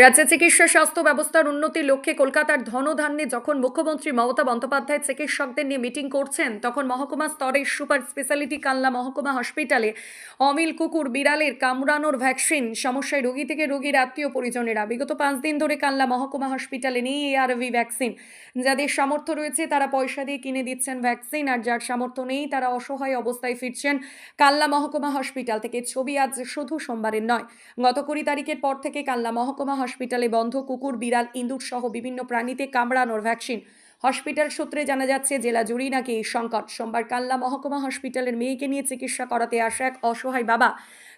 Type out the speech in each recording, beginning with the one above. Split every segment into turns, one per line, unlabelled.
রাজ্যে চিকিৎসা স্বাস্থ্য ব্যবস্থার উন্নতির লক্ষ্যে কলকাতার ধনধান্যে যখন মুখ্যমন্ত্রী মমতা বন্দ্যোপাধ্যায় চিকিৎসকদের নিয়ে মিটিং করছেন, তখন মহকুমা স্তরের সুপার স্পেশালিটি কালনা মহকুমা হসপিটালে অমিল কুকুর বিড়ালের কামড়ানোর ভ্যাকসিন সমস্যায় রোগী থেকে রোগীর আত্মীয় পরিজনেরা বিগত 5 দিন ধরে কালনা মহকুমা হসপিটালে নেই এআরভি ভ্যাকসিন। যাদের সামর্থ্য রয়েছে তারা পয়সা দিয়ে কিনে দিচ্ছেন ভ্যাকসিন, আর যার সামর্থ্য নেই তারা অসহায় অবস্থায় ফিরছেন কালনা মহকুমা হসপিটাল থেকে। ছবি আজ শুধু সোমবারের নয়, গত 20 তারিখের পর থেকে কালনা মহকুমা হসপিটালে বন্ধ কুকুর, বিড়াল, ইঁদুর সহ বিভিন্ন প্রাণীতে কামড়ানোর ভ্যাকসিন। হসপিটাল সূত্রে জানা যাচ্ছে জেলা জুড়েই নাকি এই সংকট। সোমবার কালনা মহকুমা হসপিটালের মেয়েকে নিয়ে চিকিৎসা করাতে আসা এক অসহায় বাবা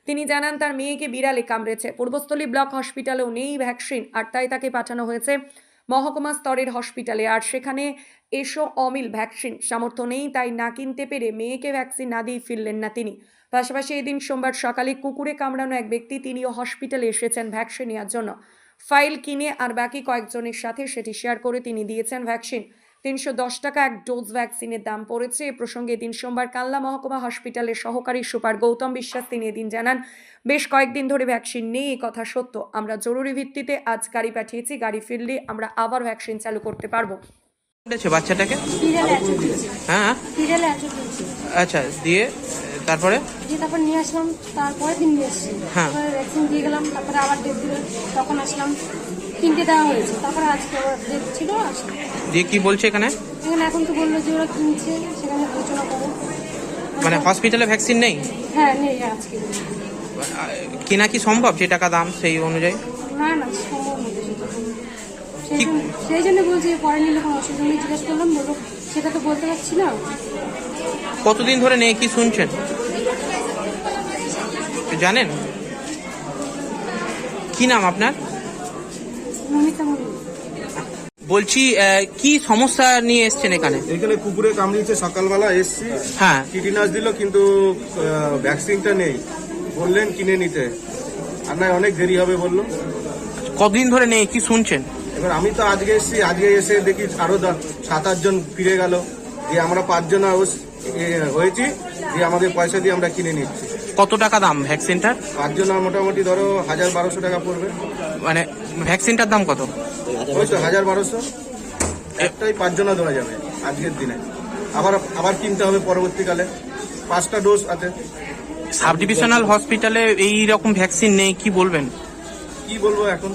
তিনি জানান তার মেয়েকে বিড়ালে কামড়েছে। পূর্বস্থলী ব্লক হসপিটালেও নেই ভ্যাকসিন, আর তাই তাকে পাঠানো হয়েছে মহকুমা স্তরের হসপিটালে, আর সেখানে এসো অমিল ভ্যাকসিন সামর্থ্য নেই, তাই না কিনতে পেরে মেয়েকে ভ্যাকসিন না দিয়ে ফিরলেন না তিনি। পাশাপাশি এদিন সোমবার সকালে কুকুরে কামড়ানো এক ব্যক্তি তিনিও হসপিটালে এসেছেন ভ্যাকসিন নেওয়ার জন্য। ফাইল কিনে আর বাকি কয়েকজনের সাথে সেটি শেয়ার করে তিনি দিয়েছেন ভ্যাকসিন। 310 টাকা এক ডোজ ভ্যাকসিনের দাম পড়েছে। এ প্রসঙ্গে এদিন সোমবার কালনা মহকুমা হসপিটালের সহকারী সুপার গৌতম বিশ্বাস তিনি এদিন জানান, বেশ কয়েকদিন ধরে ভ্যাকসিন নেই এই কথা সত্য, আমরা জরুরি ভিত্তিতে আজ গাড়ি পাঠিয়েছি, গাড়ি ফিরলে আমরা আবার ভ্যাকসিন চালু করতে পারবো।
বাচ্চাটাকে হ্যাঁ আচ্ছা দিয়ে তারপরে
তারপর নিয়ে আসলাম, তারপরে দিন নিয়ে এসেছি, ভ্যাকসিন দিয়ে গেলাম, তারপরে আবার ডেট দিল, তখন আসলাম, 3টে দেওয়া হয়েছে, তারপরে আজকে আবার ডেট ছিল আসলাম।
দিয়ে কি বলছে এখানে
এখন তো বললো যে ওরা কিনছে, সেখানে আলোচনা করো।
মানে হসপিটালে ভ্যাকসিন নেই?
হ্যাঁ নেই আজকে।
কেনা কি সম্ভব যে টাকা দাম সেই অনুযায়ী?
না না সম্ভব না, সেই জন্য বলছি পরে নিলে কোনো অসুবিধা নেই। জিজ্ঞেস করলাম, বললো সেটা তো বলতে পারছি না।
কতদিন ধরে নেই কি শুনছেন জানেন? কি নাম আপনার?
নমিতা মন্ডল।
বলছি কি সমস্যা নিয়ে এসছেন এখানে?
এখানে কুকুরে কামড়িয়েছে, সকালবেলা এসছি,
হ্যাঁ
টিটিনাস দিল, কিন্তু ভ্যাকসিনটা নেই, বললেন কিনে নিতে, আর নয় অনেক দেরি হবে বললো।
কতদিন ধরে নেই কি শুনছেন?
এবার আমি তো আজকে এসছি, আজকে এসে দেখি আরো 7-8 জন ফিরে গেল, দিয়ে আমরা 5 জন হয়েছি, দিয়ে আমাদের পয়সা দিয়ে আমরা কিনে নিচ্ছি।
কত টাকা দাম ভ্যাকসিনটার?
5 জন মোটামুটি ধরো 1000-1200 টাকা পড়বে।
মানে ভ্যাকসিনটার দাম কত?
ওই তো 1000-1200 একটাই 5 জনা দেওয়া যাবে আজকের দিনে, আবার কিনতে হবে পরবর্তীকালে। 5টা ডোজ আছে।
সাব ডিভিশনাল হসপিটালে এই রকম ভ্যাকসিন নেই, কি বলবেন?
কি বলবো এখন,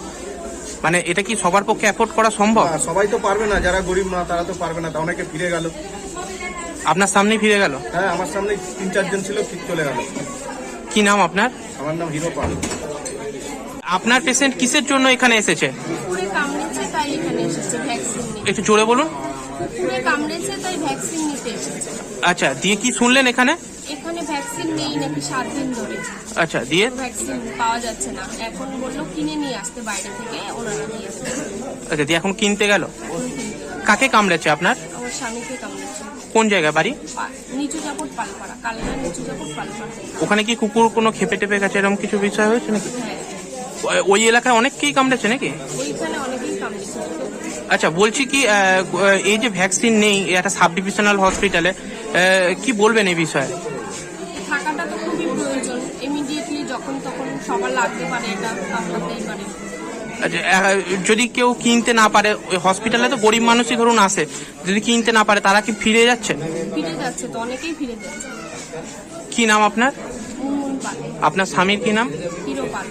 মানে এটা কি সবার পক্ষে অ্যাফোর্ড করা সম্ভব?
সবাই তো পারবে না, যারা গরিব না তারা তো পারবে না, তা অনেকে ফিরে গেল।
আপনার সামনেই ফিরে গেল?
হ্যাঁ, আমার সামনে 3-4 জন ছিল, ঠিক চলে গেল।
কি নাম আপনার?
আমার নাম হিরো পাল।
আপনার পেশেন্ট কিসের জন্য এখানে এসেছে?
কুকুরে কামড়েছে তাই এখানে এসেছে ভ্যাকসিন নিতে।
একটু জোরে বলুন।
কুকুরে কামড়েছে তাই ভ্যাকসিন নিতে এসেছে।
আচ্ছা, দিয়ে কি শুনলেন এখানে?
এখানে ভ্যাকসিন নেই নাকি 7 দিন ধরে।
আচ্ছা, দিয়ে
ভ্যাকসিন পাওয়া যাচ্ছে না, এখন বললো কিনে নিয়ে আসতে বাইরে থেকে, ওনারা নিয়ে আসতে।
আচ্ছা, দিয়ে এখন কিনতে গেল। কাকে কামড়েছে আপনার?
আমার স্বামীকে কামড়েছে।
কোন জায়গায় বাড়ি?
নিচু জাপট পালপাড়া, কালনা নিচু জাপট পালপাড়া।
ওখানে কি কুকুর কোনো খেপে টেপে গেছে এরকম কিছু বিষয় হয়েছে নাকি?
হ্যাঁ,
ওই এলাকায় অনেককেই কামড়েছে নাকি?
ওইখানে অনেকেই কামড়েছে।
আচ্ছা, বলছি কি এই যে ভ্যাকসিন নেই একটা সাব ডিভিশনাল হসপিটালে, কি বলবেন এই বিষয়ে?
থাকাটা তো খুবই প্রয়োজন, ইমিডিয়েটলি যখন তখন সবার লাগতে পারে, এটা আপনাদেরই পারে।
আচ্ছা, যদি কেউ কিনতে না পারে, ওই হসপিটালে তো গরিব মানুষই ধরুন আসে, যদি কিনতে না পারে তারা কি ফিরে যাচ্ছে?
ফিরে যাচ্ছে তো, অনেকেই ফিরে যাচ্ছে।
কি নাম আপনার?
মুনমুন পাল।
আপনার স্বামীর কি নাম?
হিরো পাল।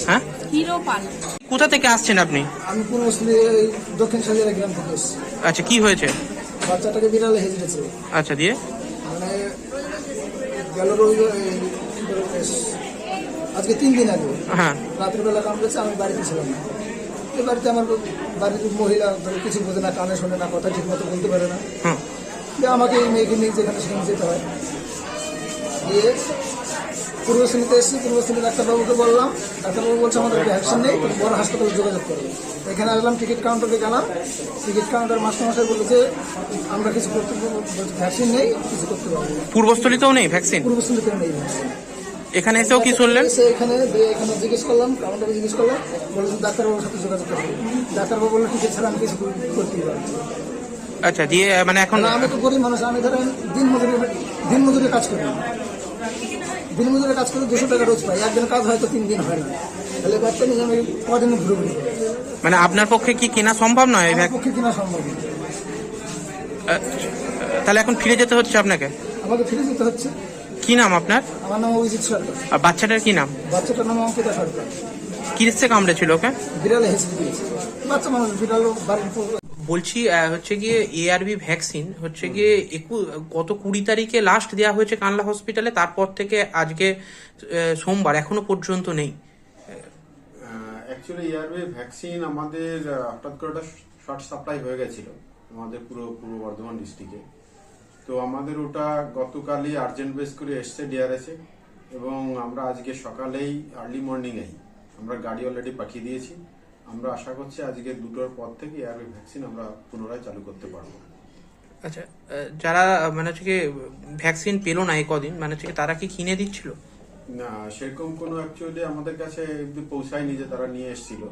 হ্যাঁ,
হিরো পাল।
কোথা থেকে আসছেন আপনি?
আমি পূর্বস্থলী দক্ষিণ সাজিয়া গ্রাম থেকে এসেছি।
আচ্ছা, কি হয়েছে?
বাচ্চাটাকে বিড়ালে হেজড়েছে।
আচ্ছা, দিয়ে
মানে গেল রবিবার, আজকে 3 দিন আগে
হ্যাঁ
রাত্রিবেলা কামড়েছে, আমি বাড়িতে ছিলাম না। এই বাড়িতে আমার বাড়ির মহিলা ধরো কিছু বোঝে না, কানে শোনে না, কথা ঠিক মতো বলতে পারে না,
হুম
দিয়ে আমাকে এই মেয়েকে নিয়ে যেখানে সেখানে যেতে হয়। দিয়ে পূর্বশ্রেণীতে এসেছি, পূর্বশ্রেণীর ডাক্তারবাবুকে বললাম, ডাক্তারবাবু বলছে আমাদের ভ্যাকসিন নেই, তুমি বড় হাসপাতালে যোগাযোগ করবে। এখানে আসলাম, টিকিট কাউন্টারে গেলাম, টিকিট কাউন্টার মাস্টারমশাই বললো যে আমরা কিছু করতে, ভ্যাকসিন নেই, কিছু করতে পারবো না।
পূর্বস্থলীতেও নেই ভ্যাকসিন?
পূর্বশ্রেণীতে নেই ভ্যাকসিন।
এখানে এসেও কি শুনলেন?
এখানে জিজ্ঞেস করলাম, কাউন্টারে জিজ্ঞেস করলাম, বললেন ডাক্তারবাবুর সাথে যোগাযোগ করতে। ডাক্তারবাবু বললেন টিকিট ছাড়া আমি কিছু করতেই পারছি।
আচ্ছা, দিয়ে মানে এখন
আমি তো গরিব মানুষ, আমি ধরেন দিনমজুরি কাজ করি, দিনমজুরি কাজ করে 200 টাকা রোজ পাই, একদিন কাজ হয়তো 3 দিন হয় না। তাহলে বাচ্চা নিয়ে আমি কদিন ঘুরে ঘুরি
মানে আপনার পক্ষে কি কেনা সম্ভব নয় এই
আমার
ভ্যাকসিন?
পক্ষে কিনা সম্ভব না।
তাহলে এখন ফিরে যেতে হচ্ছে আপনাকে।
আমাকে ফিরে যেতে হচ্ছে।
কি নাম আপনার?
আমার নাম অভিজিৎ সরকার।
আর বাচ্চাটার কি নাম?
বাচ্চাটার নাম অঙ্কিতা সরকার।
কিসে কামড়েছিল ওকে?
বিড়ালে হেসে দিয়েছে। বাচ্চা মানুষ বিড়াল বাড়ির
বলছি হচ্ছে গিয়ে এআরভি ভ্যাকসিন হচ্ছে গিয়ে গত 20 তারিখে লাস্ট দেওয়া হয়েছে কানলা হসপিটালে, তারপর থেকে আজকে সোমবার এখনো পর্যন্ত নেই।
অ্যাকচুয়ালি এআরভি ভ্যাকসিন আমাদের হঠাৎ করে একটা শর্ট সাপ্লাই হয়ে গেছিল আমাদের পুরো পূর্ব বর্ধমান ডিস্ট্রিক্টে। তো আমাদের ওটা গতকালই আর্জেন্ট বেস করে এসছে ডিআরএসে, এবং আমরা আজকে সকালেই আর্লি মর্নিংয়েই আমরা গাড়ি অলরেডি পাঠিয়ে দিয়েছি। আমরা আশা করছি আজকে 2টোর পর থেকে এআরভি ভ্যাকসিন আমরা পুনরায় চালু করতে পারবো।
আচ্ছা, যারা মানে হচ্ছে কি ভ্যাকসিন পেলো না এই কদিন, মানে হচ্ছে কি তারা কি কিনে দিচ্ছিল?
না, সেরকম কোনো অ্যাকচুয়ালি আমাদের কাছে পৌঁছায়নি যে তারা নিয়ে এসেছিল।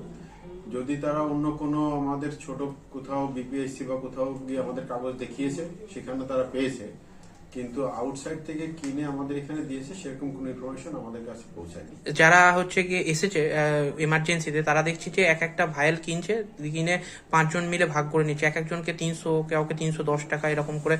যদি তারা অন্য কোনো আমাদের ছোট কোথাও বিপিএসসি বা কোথাও গিয়ে আমাদের কাগজ দেখিয়েছে, সেখানে তারা পেয়েছে, কিন্তু আউটসাইড থেকে কিনে আমাদের এখানে দিয়েছে সেরকম কোনো ইনফরমেশন আমাদের কাছে পৌঁছায়নি।
যারা হচ্ছে গিয়ে এসেছে এমার্জেন্সিতে, তারা দেখছি যে এক একটা ভাইল কিনছে, কিনে 5 জন মিলে ভাগ করে নিচ্ছে, এক একজনকে 300, কাউকে 310 টাকা এরকম করে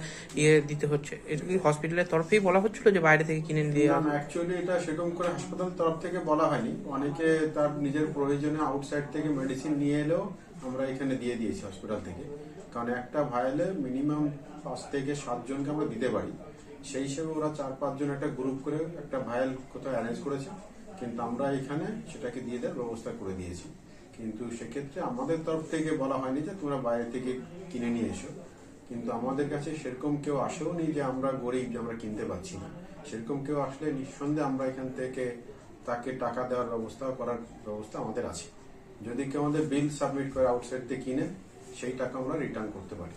দিতে হচ্ছে। এটা কি হসপিটালের তরফেই বলা হচ্ছিল যে বাইরে থেকে কিনে দিয়ে?
না, অ্যাকচুয়ালি এটা সেরকম করে হাসপাতালের তরফ থেকে বলা হয়নি। অনেকে তার নিজের প্রয়োজনে আউটসাইড থেকে মেডিসিন নিয়ে এলেও আমরা এখানে দিয়ে দিয়েছি হসপিটাল থেকে, কারণ একটা ভাইলে মিনিমাম 5 থেকে 7 জনকে আমরা দিতে পারি। সেই হিসেবে ওরা 4-5 জন একটা গ্রুপ করে একটা ভাইল কোথাও অ্যারেঞ্জ করেছে, কিন্তু আমরা এখানে সেটাকে দিয়ে দেওয়ার ব্যবস্থা করে দিয়েছি। কিন্তু সেক্ষেত্রে আমাদের তরফ থেকে বলা হয়নি যে তোমরা বাইরে থেকে কিনে নিয়ে এসো, কিন্তু আমাদের কাছে সেরকম কেউ আসেও নি যে আমরা গরিব যে আমরা কিনতে পারছি না। সেরকম কেউ আসলে নিঃসন্দেহে আমরা এখান থেকে তাকে টাকা দেওয়ার ব্যবস্থা করার ব্যবস্থা আমাদের আছে। যদি কেউ আমাদের বিল সাবমিট করে আউটসাইড থেকে কিনে, সেই টাকা আমরা রিটার্ন করতে পারি।